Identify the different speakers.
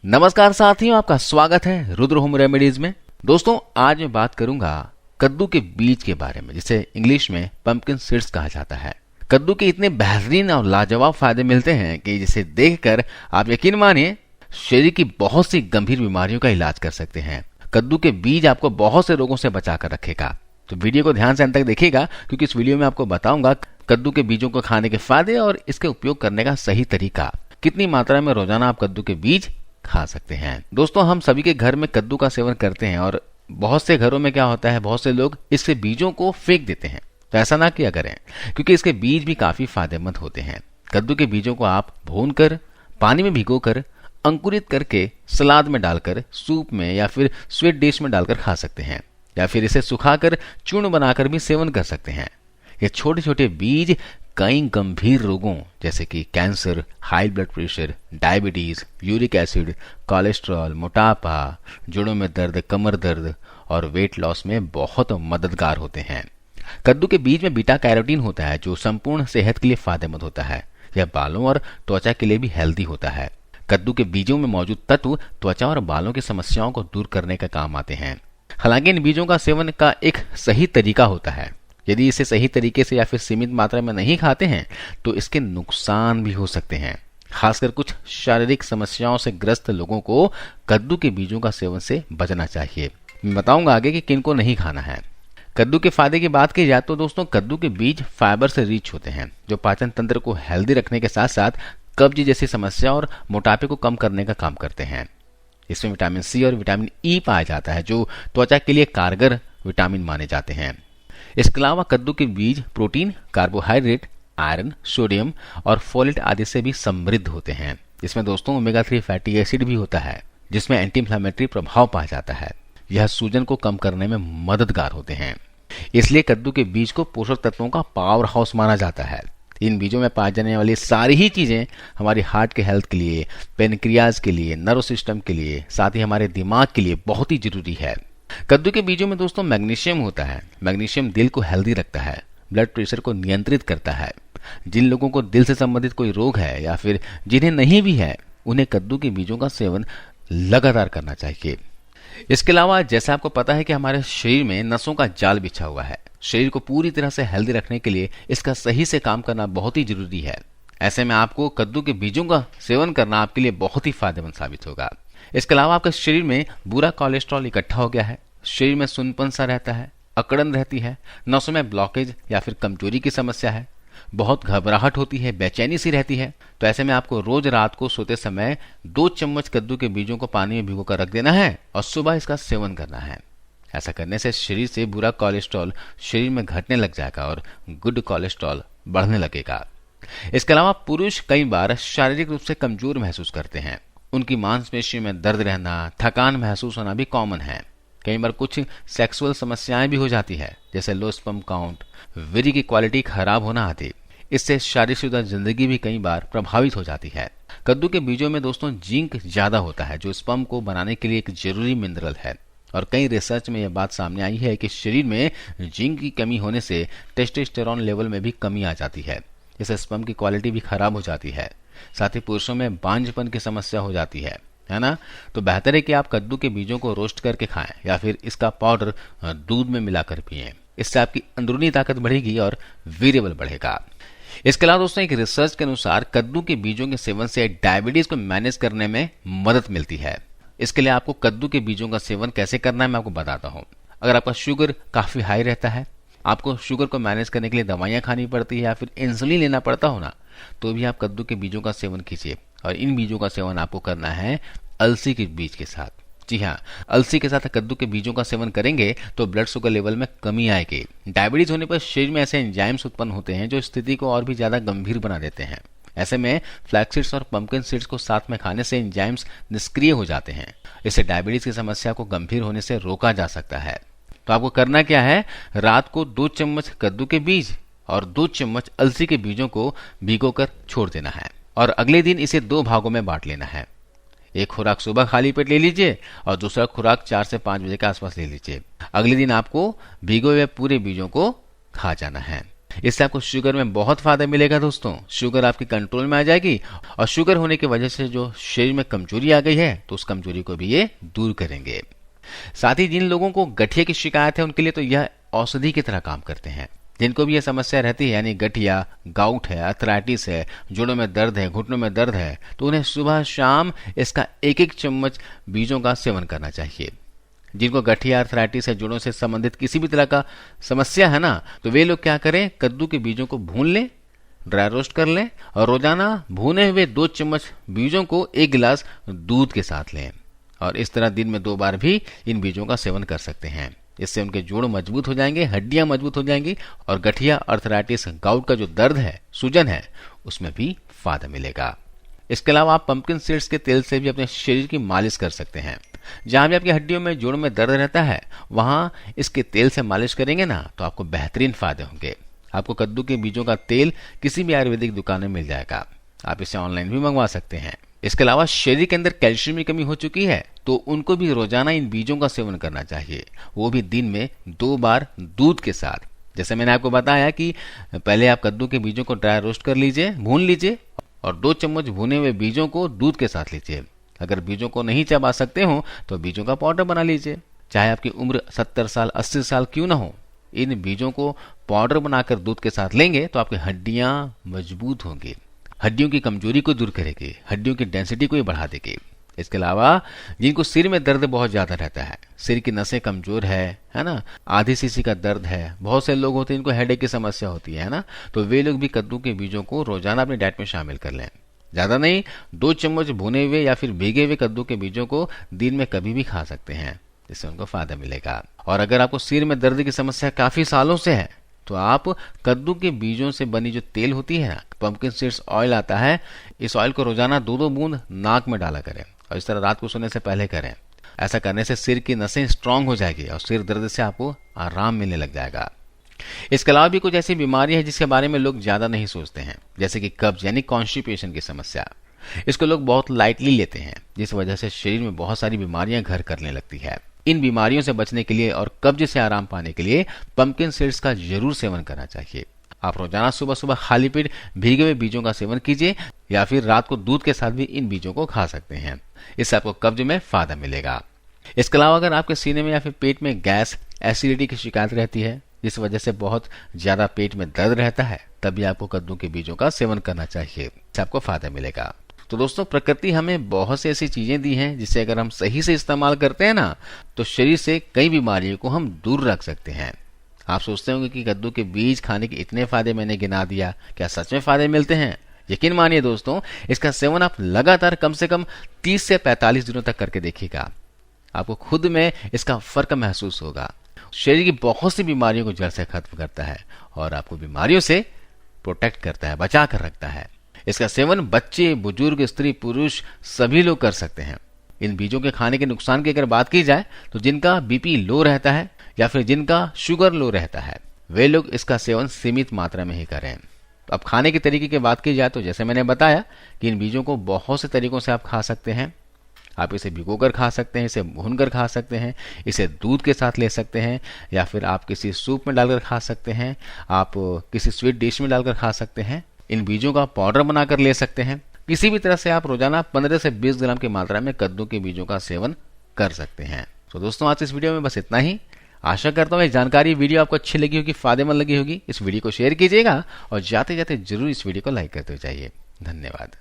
Speaker 1: नमस्कार साथियों, आपका स्वागत है रुद्र होम रेमेडीज में। दोस्तों, आज मैं बात करूंगा कद्दू के बीज के बारे में, जिसे इंग्लिश में पंपकिन सीड्स कहा जाता है। कद्दू के इतने बेहतरीन और लाजवाब फायदे मिलते हैं कि जिसे देखकर आप यकीन मानिए शरीर की बहुत सी गंभीर बीमारियों का इलाज कर सकते हैं। कद्दू के बीज आपको बहुत से रोगों से बचा कर रखेगा। तो वीडियो को ध्यान से अंत तक देखिएगा, क्योंकि इस वीडियो में आपको बताऊंगा कद्दू के बीजों को खाने के फायदे और इसके उपयोग करने का सही तरीका। कितनी मात्रा में रोजाना आप कद्दू के बीज खा सकते हैं। दोस्तों, हम सभी के घर में कद्दू का सेवन करते हैं और बहुत से घरों में क्या होता है, बहुत से लोग इसके बीजों को फेंक देते हैं। तो ऐसा ना किया करें, क्योंकि इसके बीज भी काफी फायदेमंद होते हैं। कद्दू के बीजों को आप भूनकर, पानी में भिगोकर, अंकुरित करके, सलाद में डालकर, सूप में या फिर स्वीट डिश में डालकर खा सकते हैं, या फिर इसे सुखाकर चूर्ण बनाकर भी सेवन कर सकते हैं। ये छोटे छोटे बीज कई गंभीर रोगों जैसे कि cancer, high blood pressure, diabetes, uric acid, cholesterol, मोटापा, जोड़ों में दर्द, कमर दर्द और वेट लॉस में बहुत मददगार होते हैं। कद्दू के बीज में बीटा कैरोटीन होता है, जो संपूर्ण सेहत के लिए फायदेमंद होता है। यह बालों और त्वचा के लिए भी हेल्दी होता है। कद्दू के बीजों में मौजूद तत्व त्वचा और बालों की समस्याओं को दूर करने का काम आते हैं। हालांकि इन बीजों का सेवन का एक सही तरीका होता है। यदि इसे सही तरीके से या फिर सीमित मात्रा में नहीं खाते हैं तो इसके नुकसान भी हो सकते हैं। खासकर कुछ शारीरिक समस्याओं से ग्रस्त लोगों को कद्दू के बीजों का सेवन से बचना चाहिए। मैं बताऊंगा आगे कि किनको नहीं खाना है। कद्दू के फायदे की बात की जाए तो दोस्तों, कद्दू के बीज फाइबर से रिच होते हैं, जो पाचन तंत्र को हेल्दी रखने के साथ साथ कब्ज जैसी समस्या और मोटापे को कम करने का काम करते हैं। इसमें विटामिन सी और विटामिन ई पाया जाता है, जो त्वचा के लिए कारगर विटामिन माने जाते हैं। इसके अलावा कद्दू के बीज प्रोटीन, कार्बोहाइड्रेट, आयरन, सोडियम और फोलेट आदि से भी समृद्ध होते हैं। इसमें दोस्तों ओमेगा 3 फैटी एसिड भी होता है, जिसमें एंटी इंफ्लेमेटरी प्रभाव पाया जाता है। यह सूजन को कम करने में मददगार होते हैं। इसलिए कद्दू के बीज को पोषक तत्वों का पावर हाउस माना जाता है। इन बीजों में पाई जाने वाली सारी ही चीजें हमारी हार्ट के हेल्थ के लिए, पेनक्रियाज के लिए, नर्व सिस्टम के लिए, साथ ही हमारे दिमाग के लिए बहुत ही जरूरी है। कद्दू के बीजों में दोस्तों मैग्नीशियम होता है। मैग्नीशियम दिल को हेल्दी रखता है, ब्लड प्रेशर को नियंत्रित करता है। जिन लोगों को दिल से संबंधित कोई रोग है या फिर जिन्हें नहीं भी है, उन्हें कद्दू के बीजों का सेवन लगातार करना चाहिए। इसके अलावा जैसे आपको पता है कि हमारे शरीर में नसों का जाल बिछा हुआ है। शरीर को पूरी तरह से हेल्दी रखने के लिए इसका सही से काम करना बहुत ही जरूरी है। ऐसे में आपको कद्दू के बीजों का सेवन करना आपके लिए बहुत ही फायदेमंद साबित होगा। इसके अलावा आपके शरीर में बुरा कोलेस्ट्रॉल इकट्ठा हो गया है, शरीर में सुनपन सा रहता है, अकड़न रहती है, नसों में ब्लॉकेज या फिर कमजोरी की समस्या है, बहुत घबराहट होती है, बेचैनी सी रहती है, तो ऐसे में आपको रोज रात को सोते समय 2 चम्मच कद्दू के बीजों को पानी में भिगोकर रख देना है और सुबह इसका सेवन करना है। ऐसा करने से शरीर से बुरा कोलेस्ट्रॉल शरीर में घटने लग जाएगा और गुड कोलेस्ट्रॉल बढ़ने लगेगा। इसके अलावा पुरुष कई बार शारीरिक रूप से कमजोर महसूस करते हैं। उनकी मांसपेशियों में दर्द रहना, थकान महसूस होना भी कॉमन है। कई बार कुछ सेक्सुअल समस्याएं भी हो जाती है, जैसे लो स्पर्म काउंट, वीर्य की क्वालिटी खराब होना आदि। इससे शादीशुदा जिंदगी भी कई बार प्रभावित हो जाती है। कद्दू के बीजों में दोस्तों जिंक ज्यादा होता है, जो स्पर्म को बनाने के लिए एक जरूरी मिनरल है। और कई रिसर्च में यह बात सामने आई है कि शरीर में जिंक की कमी होने से टेस्टोस्टेरोन लेवल में भी कमी आ जाती है। इससे स्पर्म की क्वालिटी भी खराब हो जाती है। साथ ही पुरुषों में बांझपन की समस्या हो जाती है ना। तो बेहतर है कि आप कद्दू के बीजों को रोस्ट करके खाएं या फिर इसका पाउडर दूध में मिलाकर पिएं। इससे आपकी अंदरूनी ताकत बढ़ेगी और वीर्य बल बढ़ेगा। इसके अलावा दोस्तों, एक रिसर्च के अनुसार कद्दू के बीजों के सेवन से डायबिटीज को मैनेज करने में मदद मिलती है। इसके लिए आपको कद्दू के बीजों का सेवन कैसे करना है मैं आपको बताता हूँ। अगर आपका शुगर काफी हाई रहता है, आपको शुगर को मैनेज करने के लिए दवाइयां खानी पड़ती है या फिर इंसुलिन लेना पड़ता हो ना, तो भी आप कद्दू के बीजों का सेवन कीजिए। और इन बीजों का सेवन आपको करना है अलसी के बीज के साथ। जी हाँ, अलसी के साथ कद्दू के बीजों का सेवन करेंगे तो ब्लड शुगर लेवल में कमी आएगी। डायबिटीज होने पर शरीर में ऐसे एंजाइम्स उत्पन्न होते हैं जो स्थिति को और भी ज्यादा गंभीर बना देते हैं। ऐसे में फ्लैक्स सीड्स और पंपकिन सीड्स को साथ में खाने से एंजाइम्स निष्क्रिय हो जाते हैं। इससे डायबिटीज की समस्या को गंभीर होने से रोका जा सकता है। तो आपको करना क्या है, रात को 2 चम्मच कद्दू के बीज और 2 चम्मच अलसी के बीजों को भिगोकर छोड़ देना है और अगले दिन इसे 2 भागों में बांट लेना है। एक खुराक सुबह खाली पेट ले लीजिए और दूसरा खुराक 4 से 5 बजे के आसपास ले लीजिए। अगले दिन आपको भिगोए हुए पूरे बीजों को खा जाना है। इससे आपको शुगर में बहुत फायदा मिलेगा दोस्तों। शुगर आपके कंट्रोल में आ जाएगी और शुगर होने की वजह से जो शरीर में कमजोरी आ गई है तो उस कमजोरी को भी ये दूर करेंगे। साथ ही जिन लोगों को गठिया की शिकायत है उनके लिए तो यह औषधि की तरह काम करते हैं। जिनको भी यह समस्या रहती है यानी गठिया, गाउट है, अर्थराइटिस है, जोड़ों में दर्द है, घुटनों में दर्द है, तो उन्हें सुबह शाम इसका एक एक चम्मच बीजों का सेवन करना चाहिए। जिनको गठिया, अर्थराइटिस है, जोड़ों से संबंधित किसी भी तरह का समस्या है ना, तो वे लोग क्या करें, कद्दू के बीजों को भून लें, ड्राई रोस्ट कर लें और रोजाना भुने हुए 2 चम्मच बीजों को 1 गिलास दूध के साथ लें और इस तरह दिन में 2 बार भी इन बीजों का सेवन कर सकते हैं। इससे उनके जोड़ मजबूत हो जाएंगे, हड्डियां मजबूत हो जाएंगी और गठिया, अर्थराइटिस, गाउट का जो दर्द है, सूजन है, उसमें भी फायदा मिलेगा। इसके अलावा आप पंपकिन सीड्स के तेल से भी अपने शरीर की मालिश कर सकते हैं। जहां भी आपकी हड्डियों में, जोड़ में दर्द रहता है, वहां इसके तेल से मालिश करेंगे ना तो आपको बेहतरीन फायदे होंगे। आपको कद्दू के बीजों का तेल किसी भी आयुर्वेदिक दुकान में मिल जाएगा। आप इसे ऑनलाइन भी मंगवा सकते हैं। इसके अलावा शरीर के अंदर कैल्शियम की कमी हो चुकी है तो उनको भी रोजाना इन बीजों का सेवन करना चाहिए, वो भी दिन में 2 बार दूध के साथ। जैसे मैंने आपको बताया कि पहले आप कद्दू के बीजों को ड्राई रोस्ट कर लीजिए, भून लीजिए और 2 चम्मच भुने हुए बीजों को दूध के साथ लीजिए। अगर बीजों को नहीं चबा सकते हो तो बीजों का पाउडर बना लीजिए। चाहे आपकी उम्र 70 साल 80 साल क्यों ना हो, इन बीजों को पाउडर बनाकर दूध के साथ लेंगे तो आपकी हड्डियां मजबूत होंगी, हड्डियों की कमजोरी को दूर करेगी, हड्डियों की डेंसिटी को ही बढ़ा देगी। इसके अलावा जिनको सिर में दर्द बहुत ज्यादा रहता है, सिर की नसें कमजोर है ना, आधी सीसी का दर्द है, बहुत से लोग होते हैं इनको हेडेक की समस्या होती है ना, तो वे लोग भी कद्दू के बीजों को रोजाना अपनी डाइट में शामिल कर लें। ज्यादा नहीं, 2 चम्मच भुने हुए या फिर भीगे हुए कद्दू के बीजों को दिन में कभी भी खा सकते हैं, जिससे उनको फायदा मिलेगा। और अगर आपको सिर में दर्द की समस्या काफी सालों से है तो आप कद्दू के बीजों से बनी जो तेल होती है ना, पंपकिन सीड्स ऑयल आता है, इस ऑयल को रोजाना 2-2 बूंद नाक में डाला करें और इस तरह रात को सोने से पहले करें। ऐसा करने से सिर की नसें स्ट्रांग हो जाएगी और सिर दर्द से आपको आराम मिलने लग जाएगा। इसके अलावा भी कुछ ऐसी बीमारियां हैं जिसके बारे में लोग ज्यादा नहीं सोचते हैं, जैसे कि कब्ज यानी कॉन्स्टिपेशन की समस्या। इसको लोग बहुत लाइटली लेते हैं, जिस वजह से शरीर में बहुत सारी बीमारियां घर करने लगती है। इन बीमारियों से बचने के लिए और कब्ज से आराम पाने के लिए पंपकिन सीड्स का जरूर सेवन करना चाहिए। आप रोजाना सुबह सुबह खाली पेट भीगे हुए बीजों का सेवन कीजिए या फिर रात को दूध के साथ भी इन बीजों को खा सकते हैं। इससे आपको कब्ज में फायदा मिलेगा। इसके अलावा अगर आपके सीने में या फिर पेट में गैस, एसिडिटी की शिकायत रहती है, जिस वजह से बहुत ज्यादा पेट में दर्द रहता है, तभी आपको कद्दू के बीजों का सेवन करना चाहिए, इससे आपको फायदा मिलेगा। तो दोस्तों, प्रकृति हमें बहुत सी ऐसी चीजें दी हैं जिसे अगर हम सही से इस्तेमाल करते हैं ना, तो शरीर से कई बीमारियों को हम दूर रख सकते हैं। आप सोचते होंगे कि कद्दू के बीज खाने के इतने फायदे मैंने गिना दिया, क्या सच में फायदे मिलते हैं? यकीन मानिए दोस्तों, इसका सेवन आप लगातार कम से कम 30 से 45 दिनों तक करके देखिएगा, आपको खुद में इसका फर्क महसूस होगा। शरीर की बहुत सी बीमारियों को जड़ से खत्म करता है और आपको बीमारियों से प्रोटेक्ट करता है, बचा कर रखता है। इसका सेवन बच्चे, बुजुर्ग, स्त्री, पुरुष सभी लोग कर सकते हैं। इन बीजों के खाने के नुकसान की अगर बात की जाए तो जिनका बीपी लो रहता है या फिर जिनका शुगर लो रहता है, वे लोग इसका सेवन सीमित मात्रा में ही करें। तो अब खाने के तरीके की बात की जाए तो जैसे मैंने बताया कि इन बीजों को बहुत से तरीकों से आप खा सकते हैं। आप इसे भिगोकर खा सकते हैं, इसे भूनकर खा सकते हैं, इसे दूध के साथ ले सकते हैं या फिर आप किसी सूप में डालकर खा सकते हैं, आप किसी स्वीट डिश में डालकर खा सकते हैं। इन बीजों का पाउडर बनाकर ले सकते हैं। किसी भी तरह से आप रोजाना 15 से 20 ग्राम की मात्रा में कद्दू के बीजों का सेवन कर सकते हैं। तो दोस्तों, आज इस वीडियो में बस इतना ही। आशा करता हूँ ये जानकारी वीडियो आपको अच्छी लगी होगी, फायदेमंद लगी होगी। इस वीडियो को शेयर कीजिएगा और जाते जाते जरूर इस वीडियो को लाइक करते हुए जाइए। धन्यवाद।